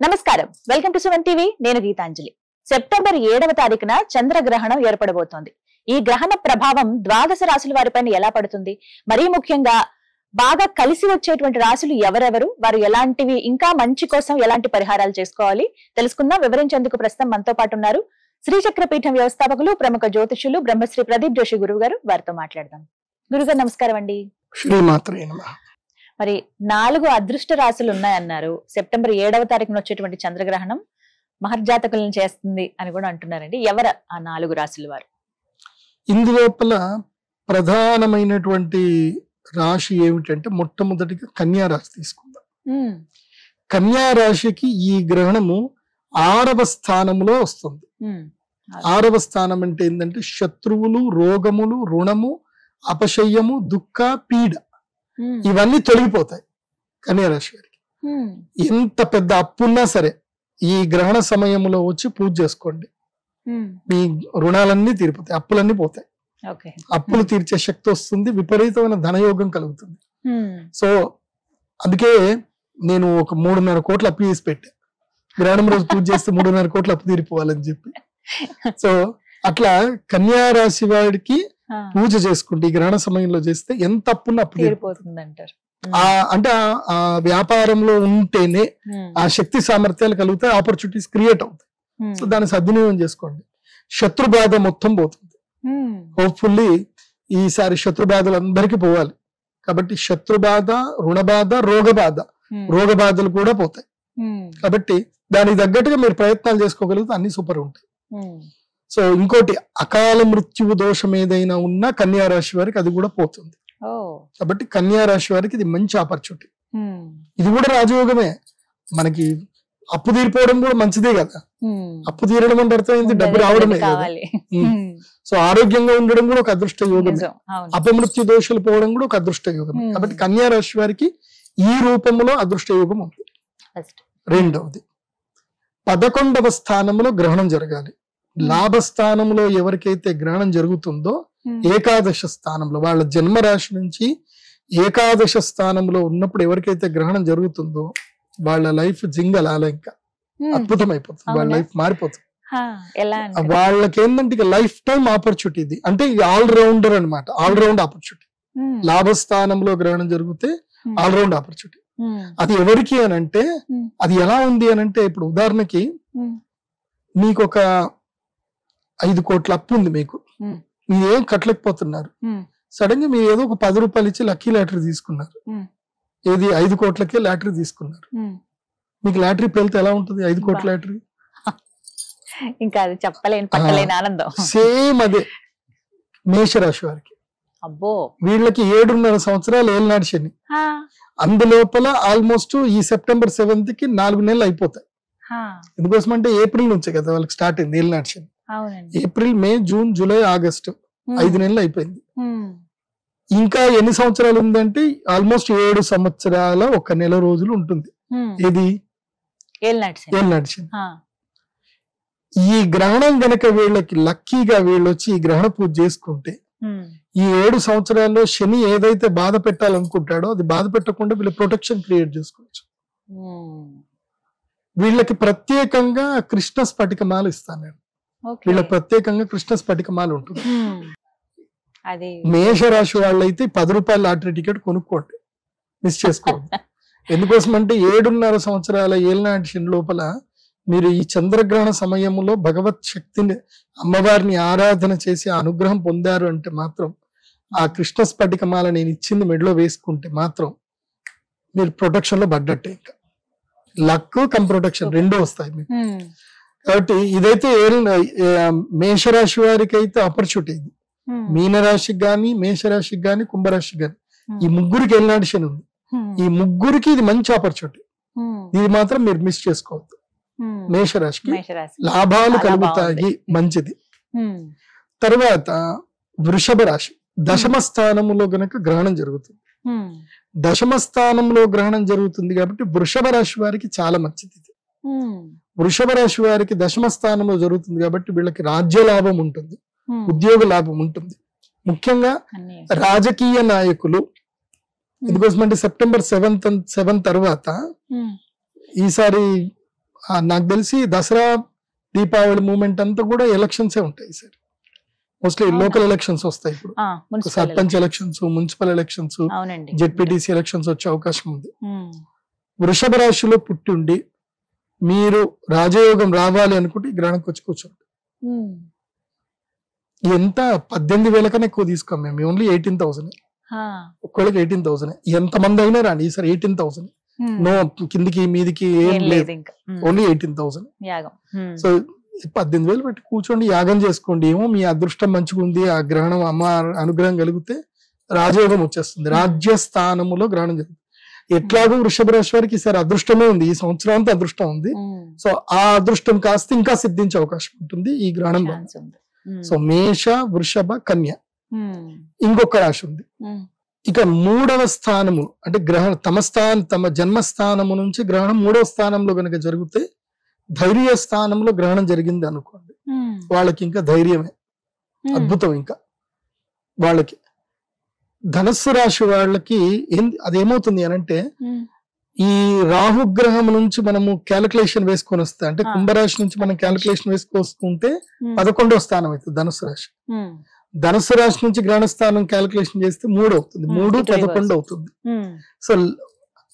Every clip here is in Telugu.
నమస్కారం, వెల్కమ్ టు సుమన్ టీవీ. నేను గీతాంజలి. సెప్టెంబర్ 7వ తారీఖున చంద్రగ్రహణం ఏర్పడబోతోంది. ఈ గ్రహణ ప్రభావం ద్వాదశ రాశుల వారిపైన ఎలా పడుతుంది, మరీ ముఖ్యంగా బాగా కలిసి వచ్చేటువంటి రాశులు ఎవరెవరు, వారు ఎలాంటివి, ఇంకా మంచి కోసం ఎలాంటి పరిహారాలు చేసుకోవాలి తెలుసుకుందాం. వివరించేందుకు ప్రస్తుతం మనతో పాటు ఉన్నారు శ్రీచక్రపీఠం వ్యవస్థాపకులు, ప్రముఖ జ్యోతిష్యులు బ్రహ్మశ్రీ ప్రదీప్ జోషి గురువు గారు. వారితో మాట్లాడదాం. గురుగారు నమస్కారం అండి. మరి 4 అదృష్ట రాశులు ఉన్నాయన్నారు. సెప్టెంబర్ 7వ తారీఖున వచ్చేటువంటి చంద్రగ్రహణం మహర్జాతకులను చేస్తుంది అని కూడా అంటున్నారండి. ఎవరు ఆ 4 రాశుల వారు? ఇందులోపల ప్రధానమైనటువంటి రాశి ఏమిటంటే మొట్టమొదటిగా కన్యా రాశి తీసుకుందాం. కన్యా రాశికి ఈ గ్రహణము 6వ స్థానంలో వస్తుంది. 6వ స్థానం అంటే ఏంటంటే శత్రువులు, రోగములు, రుణము, అపశయ్యము, దుఃఖ, పీడ ఇవన్నీ తొలగిపోతాయి కన్యా రాశి వారికి. ఎంత పెద్ద అప్పున్నా సరే ఈ గ్రహణ సమయంలో వచ్చి పూజ చేసుకోండి, మీ రుణాలన్నీ తీరిపోతాయి, అప్పులన్నీ పోతాయి. అప్పులు తీర్చే శక్తి వస్తుంది, విపరీతమైన ధనయోగం కలుగుతుంది. సో అందుకే నేను ఒక 3.5 కోట్లు అప్పు చేసి పెట్టా. గ్రహణం రోజు పూజ చేస్తే 3.5 కోట్లు అప్పు తీరిపోవాలని చెప్పి. సో అట్లా కన్యా రాశి వాడికి పూజ చేసుకుంటే ఈ గ్రహణ సమయంలో చేస్తే ఎంత అప్పున్న అప్పు తీరిపోతుంది అంటారు. అంటే ఆ వ్యాపారంలో ఉంటేనే ఆ శక్తి సామర్థ్యాలు కలుగుతాయి, ఆపర్చునిటీస్ క్రియేట్ అవుతాయి. సో దాన్ని సద్వినియోగం చేసుకోండి. శత్రు బాధ మొత్తం పోతుంది. హోప్ఫుల్లీ ఈసారి శత్రు బాధలు అందరికీ పోవాలి. కాబట్టి శత్రు బాధ, రుణ బాధ, రోగ బాధలు కూడా పోతాయి. కాబట్టి దానికి తగ్గట్టుగా మీరు ప్రయత్నాలు చేసుకోగలిగితే అన్ని సూపర్ ఉంటాయి. సో ఇంకోటి, అకాల మృత్యు దోషం ఏదైనా ఉన్నా కన్యా రాశి వారికి అది కూడా పోతుంది. కాబట్టి కన్యా రాశి వారికి ఇది మంచి ఆపర్చునిటీ. ఇది కూడా రాజయోగమే. మనకి అప్పు తీరిపోవడం కూడా మంచిదే కదా. అప్పు తీరడం అంటే అర్థం ఏంటి? డబ్బు రావడమే కదా. సో ఆరోగ్యంగా ఉండడం కూడా ఒక అదృష్ట యోగమే. అపమృత్యు దోషాలు పోవడం కూడా ఒక అదృష్ట యోగమే. కాబట్టి కన్యా రాశి వారికి ఈ రూపంలో అదృష్ట యోగం ఉంది. రెండవది, 11వ స్థానంలో గ్రహణం జరగాలి. లాభస్థానంలో ఎవరికైతే గ్రహణం జరుగుతుందో ఏకాదశ స్థానంలో, వాళ్ళ జన్మరాశి నుంచి ఏకాదశ స్థానంలో ఉన్నప్పుడు ఎవరికైతే గ్రహణం జరుగుతుందో వాళ్ళ లైఫ్ జింగలాల ఇంకా అద్భుతమైపోతుంది. వాళ్ళ లైఫ్ మారిపోతుంది. వాళ్ళకి ఏంటంటే ఇక లైఫ్ టైం ఆపర్చునిటీ. ఇది అంటే ఆల్ రౌండర్ అనమాట, ఆల్ రౌండ్ ఆపర్చునిటీ. లాభస్థానంలో గ్రహణం జరిగితే ఆల్ రౌండ్ ఆపర్చునిటీ. అది ఎవరికి అని అంటే, అది ఎలా ఉంది అని అంటే, ఇప్పుడు ఉదాహరణకి మీకు ఒక 5 కోట్ల అప్పు ఉంది, మీకు మీరు ఏం కట్టలేకపోతున్నారు. సడన్ గా మీరు ఏదో ఒక 10 రూపాయలు ఇచ్చి లక్కీ లాటరీ తీసుకున్నారు. ఏది 5 కోట్లకే లాటరీ తీసుకున్నారు. మీకు లాటరీ పేలితే ఎలా ఉంటుంది? 5 కోట్ల లాటరీ ఇంకా అది చెప్పలేని పట్టలేని ఆనందం. సేమ్ అదే మేషరాశి వారికి. అబ్బో, వీళ్ళకి 7.5 సంవత్సరాలు ఏలినాటి శని. అందులోపల ఆల్మోస్ట్ ఈ సెప్టెంబర్ 7th కి 4 నెలలు అయిపోతాయి. ఎందుకోసం అంటే ఏప్రిల్ నుంచే కదా వాళ్ళకి స్టార్ట్ అయింది ఏలినాటి శని. ఏప్రిల్, మే, జూన్, జూలై, ఆగస్టు 5 నెలలు అయిపోయింది. ఇంకా ఎన్ని సంవత్సరాలు ఉందంటే ఆల్మోస్ట్ 7 సంవత్సరాల 1 నెల రోజులు ఉంటుంది. ఇది ఏలినాటి శని. ఈ గ్రహణం గనక వీళ్ళకి లక్కీగా వీళ్ళు వచ్చి ఈ గ్రహణ పూజ చేసుకుంటే ఈ 7 సంవత్సరాల్లో శని ఏదైతే బాధ పెట్టాలనుకుంటాడో అది బాధ పెట్టకుండా వీళ్ళు ప్రొటెక్షన్ క్రియేట్ చేసుకోవచ్చు. వీళ్ళకి ప్రత్యేకంగా కృష్ణ స్ఫటికమాల ఇస్తాను నేను. వీళ్ళకి ప్రత్యేకంగా కృష్ణ స్ఫటికమాల ఉంటుంది. మేషరాశి వాళ్ళైతే 10 రూపాయల లాటరీ టికెట్ కొనుక్కోండి, మిస్ చేసుకోండి. ఎందుకోసం అంటే 7.5 సంవత్సరాల ఏలినాటి శని లోపల మీరు ఈ చంద్రగ్రహణ సమయంలో భగవత్ శక్తిని, అమ్మవారిని ఆరాధన చేసి అనుగ్రహం పొందారు అంటే మాత్రం, ఆ కృష్ణ స్ఫటికమాల నేను ఇచ్చింది మెడలో వేసుకుంటే మాత్రం మీరు ప్రొటెక్షన్ లో పడ్డట్టే. ఇంకా లక్ కమ్ ప్రొటెక్షన్ రెండూ వస్తాయి మీకు. కాబట్టి ఇదైతే మేషరాశి వారికి అయితే ఆపర్చునిటీ. ఇది మీనరాశికి గాని, మేషరాశికి గాని, కుంభరాశికి గాని ఈ ముగ్గురికి ఏలినాటి శని ఉంది. ఈ ముగ్గురికి ఇది మంచి ఆపర్చునిటీ. ఇది మాత్రం మీరు మిస్ చేసుకోవద్దు. మేషరాశికి లాభాలు కలుగుతాయి, మంచిది. తర్వాత వృషభ రాశి, దశమ స్థానంలో గనక గ్రహణం జరుగుతుంది. దశమ స్థానంలో గ్రహణం జరుగుతుంది కాబట్టి వృషభ రాశి వారికి చాలా మంచిది. వృషభ రాశి వారికి దశమ స్థానంలో జరుగుతుంది కాబట్టి వీళ్ళకి రాజ్య లాభం ఉంటుంది, ఉద్యోగ లాభం ఉంటుంది. ముఖ్యంగా రాజకీయ నాయకులు, ఎందుకోసమంటే సెప్టెంబర్ 7 తర్వాత ఈసారి నాకు తెలిసి దసరా దీపావళి మూమెంట్ అంతా కూడా ఎలక్షన్సే ఉంటాయి సార్. మోస్ట్లీ లోకల్ ఎలక్షన్స్ వస్తాయి. ఇప్పుడు sarpanch elections, municipal elections, ZPTC elections వచ్చే అవకాశం ఉంది. వృషభ రాశిలో పుట్టిండి మీరు రాజయోగం రావాలి అనుకుంటే ఈ గ్రహణంకి వచ్చి కూర్చోండి. ఎంత 18,000 కన్నా ఎక్కువ తీసుకోం మేము, ఓన్లీ 18,000. ఒక్కళ్ళకి 18,000. ఎంతమంది అయినా రాండి, ఈసారి 18,000. నో కిందికి మీదికి ఏం లేదు, ఓన్లీ 18,000. సో 18,000 పెట్టి కూర్చోండి, యాగం చేసుకోండి. ఏమో మీ అదృష్టం మంచిగా ఉంది, ఆ గ్రహణం అమ్మ అనుగ్రహం కలిగితే రాజయోగం వచ్చేస్తుంది. రాజ్యస్థానములో గ్రహణం జరుగుతుంది. ఎట్లాగో వృషభ రాశి వారికి ఈసారి అదృష్టమే ఉంది, ఈ సంవత్సరం అంతా అదృష్టం ఉంది. సో ఆ అదృష్టం కాస్త ఇంకా సిద్ధించే అవకాశం ఉంటుంది ఈ గ్రహణంలో. సో మేష, వృషభ, కన్య, ఇంకొక రాశి ఉంది. ఇక 3వ స్థానము అంటే గ్రహణం తమ జన్మస్థానము నుంచి గ్రహణం 3వ స్థానంలో గనక జరిగితే ధైర్య స్థానంలో గ్రహణం జరిగింది అనుకోండి, వాళ్ళకి ఇంకా ధైర్యమే, అద్భుతం. ఇంకా వాళ్ళకి ధనస్సు రాశి వాళ్ళకి అదేమవుతుంది అనంటే, ఈ రాహుగ్రహం నుంచి మనము క్యాలిక్యులేషన్ వేసుకొని వస్తే, అంటే కుంభరాశి నుంచి మనం క్యాలిక్యులేషన్ వేసుకొస్తుంటే 11వ స్థానం అవుతుంది ధనుస్సు రాశి. ధనుస్సు రాశి నుంచి గ్రహణ స్థానం క్యాలిక్యులేషన్ చేస్తే 3 అవుతుంది, 3 11 అవుతుంది. సో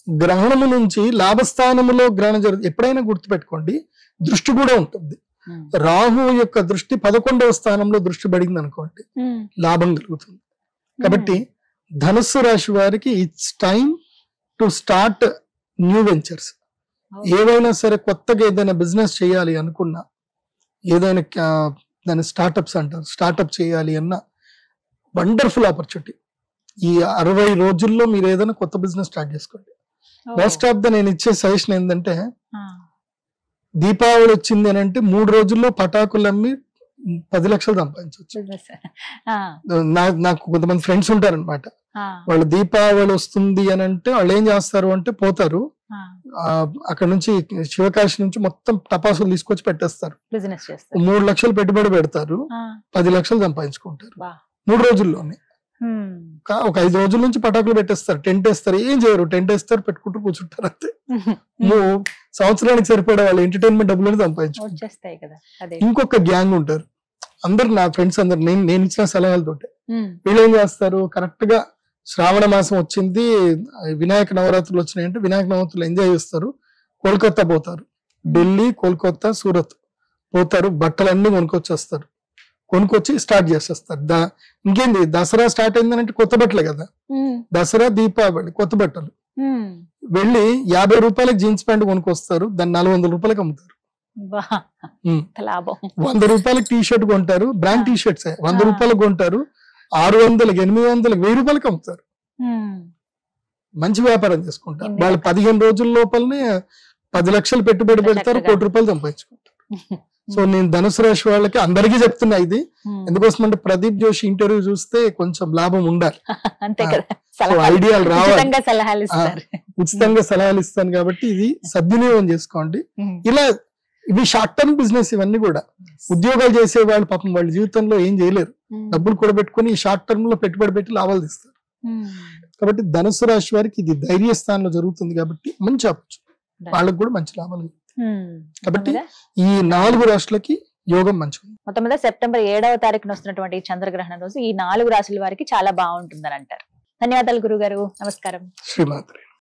గ్రహణము నుంచి లాభస్థానములో గ్రహణం జరుగుతుంది. ఎప్పుడైనా గుర్తుపెట్టుకోండి, దృష్టి కూడా ఉంటుంది. రాహు యొక్క దృష్టి 11వ స్థానంలో దృష్టి పడింది అనుకోండి, లాభం కలుగుతుంది. కాబట్టి ధనుస్సు రాశి వారికి it's time to start new ventures. ఏవైనా సరే కొత్తగా ఏదైనా బిజినెస్ చేయాలి అనుకున్నా, ఏదైనా దాని స్టార్టప్స్ అంటారు, స్టార్టప్ చేయాలి అన్న వండర్ఫుల్ ఆపర్చునిటీ. ఈ 60 రోజుల్లో మీరు ఏదైనా కొత్త బిజినెస్ స్టార్ట్ చేసుకోండి. మోస్ట్ ఆఫ్ ద నేను ఇచ్చే సజెషన్ ఏంటంటే, దీపావళి వచ్చింది అని అంటే 3 రోజుల్లో పటాకులు అమ్మి 10 లక్షలు సంపాదించవచ్చు. నాకు కొంతమంది ఫ్రెండ్స్ ఉంటారనమాట, వాళ్ళు దీపావళి వస్తుంది అని అంటే వాళ్ళు ఏం చేస్తారు అంటే పోతారు అక్కడ నుంచి, శివకాశి నుంచి మొత్తం టపాసులు తీసుకొచ్చి పెట్టేస్తారు. 3 లక్షలు పెట్టుబడి పెడతారు, 10 లక్షలు సంపాదించుకుంటారు 3 రోజుల్లోనే. ఒక 5 రోజుల నుంచి పటాకులు పెట్టేస్తారు, టెంట్ వేస్తారు, ఏం చేయరు, టెంట్ వేస్తారు, పెట్టుకుంటూ కూర్చుంటారు అంతే. సంవత్సరానికి సరిపడే వాళ్ళ ఎంటర్టైన్మెంట్ డబ్బులను సంపాదించుకుంటారు. ఇంకొక గ్యాంగ్ ఉంటారు, అందరు నా ఫ్రెండ్స్ అందరు, నేను ఇచ్చిన సలహాలతోటే. వీళ్ళు ఏం చేస్తారు, కరెక్ట్ గా శ్రావణ మాసం వచ్చింది, వినాయక నవరాత్రులు వచ్చినాయంటే వినాయక నవరాత్రులు ఎంజాయ్ చేస్తారు, కోల్కతా పోతారు, ఢిల్లీ, కోల్కతా, సూరత్ పోతారు, బట్టలన్నీ కొనుక్కొచ్చేస్తారు, కొనుక్కొచ్చి స్టార్ట్ చేసేస్తారు. ఇంకేంది, దసరా స్టార్ట్ అయిందంటే కొత్త బట్టలే కదా, దసరా దీపావళి కొత్త బట్టలు. వెళ్ళి 50 రూపాయలకి జీన్స్ ప్యాంట్ కొనుక్కొస్తారు, దాన్ని 400 రూపాయలకి అమ్ముతారు. 100 రూపాయలకి టీ షర్ట్ కొంటారు, బ్రాండ్ టీ షర్ట్స్ 100 రూపాయలకు కొంటారు, 600, 800, 1000 రూపాయలకి అమ్ముతారు. మంచి వ్యాపారం చేసుకుంటారు వాళ్ళు. 15 రోజుల లోపలనే 10 లక్షలు పెట్టుబడి పెడతారు, 1 కోటి రూపాయలు సంపాదించుకుంటారు. సో నేను ధనుసు రాశి వాళ్ళకి అందరికీ చెప్తున్నా ఇది. ఎందుకోసం అంటే ప్రదీప్ జోషి ఇంటర్వ్యూ చూస్తే కొంచెం లాభం ఉండాలి, ఐడియాలు రావాలి, ఉచితంగా సలహాలు ఇస్తాను కాబట్టి ఇది సద్వినియోగం చేసుకోండి. ఇలా ఇవి షార్ట్ టర్మ్ బిజినెస్, ఇవన్నీ కూడా ఉద్యోగాలు చేసే వాళ్ళు పాపం వాళ్ళ జీవితంలో ఏం చేయలేరు, డబ్బులు కూడా పెట్టుకుని షార్ట్ టర్మ్ లో పెట్టుబడి పెట్టి లాభాలు తీస్తారు. కాబట్టి ధనుసు రాశి వారికి ఇది ధైర్య స్థానంలో జరుగుతుంది కాబట్టి మంచి ఆపచ్చు, వాళ్ళకి కూడా మంచి లాభాలు. కాబట్టి ఈ 4 రాశులకి యోగం మంచిది. మొత్తం మీద సెప్టెంబర్ 7వ తారీఖున వస్తున్నటువంటి చంద్రగ్రహణం రోజు ఈ 4 రాశుల వారికి చాలా బాగుంటుందని అంటారు. ధన్యవాదాలు గురుగారు, నమస్కారం. శ్రీమాత్రే.